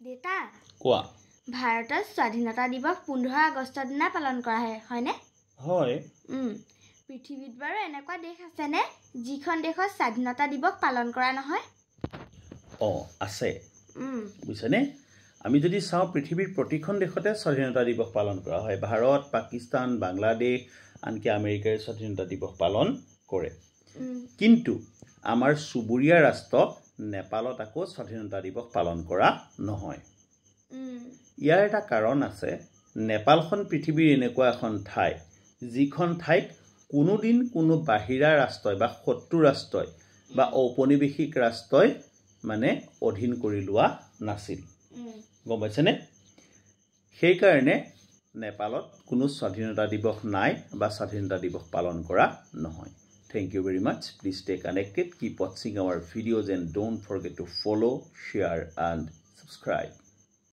দেতা কোৱা ভাৰতৰ স্বাধীনতা দিৱস 15 আগষ্টৰ দিনা পালন কৰা হয়নে? হয় পৃথিৱীত বাৰু এনেকুৱা দেশ আছেনে যিখন দেশত স্বাধীনতা দিৱস পালন কৰা নহয়? আছে বুজিছেনে আমি যদি চাওঁ পৃথিৱীৰ প্ৰতিখন দেশতে স্বাধীনতা দিৱস পালন কৰা হয় ভাৰত পাকিস্তান বাংলাদেশ আনকি আমেৰিকাৰ স্বাধীনতা দিৱস পালন কৰে কিন্তু আমাৰ চুবুৰীয়া ৰাষ্ট্ৰ নেপালত আকৌ স্বাধীনতা দিৱস পালন কৰা নহয় ইয়াৰ এটা কাৰণ আছে নেপালখন পৃথিৱীৰ এনেকুৱা এখন ঠাই যিখন ঠাইত কোনোদিন কোনো বাহিৰা ৰাষ্ট্ৰই বা শত্ৰু ৰাষ্ট্ৰই বা ঔপনিৱেশিক ৰাষ্ট্ৰই মানে অধীন কৰি লোৱা নাছিল গম পাইছেনে সেই কাৰণে নেপালত কোনো স্বাধীনতা দিৱস নাই বা স্বাধীনতা দিৱস পালন কৰা নহয় Thank you very much. Please stay connected. Keep watching our videos and don't forget to follow, share and subscribe.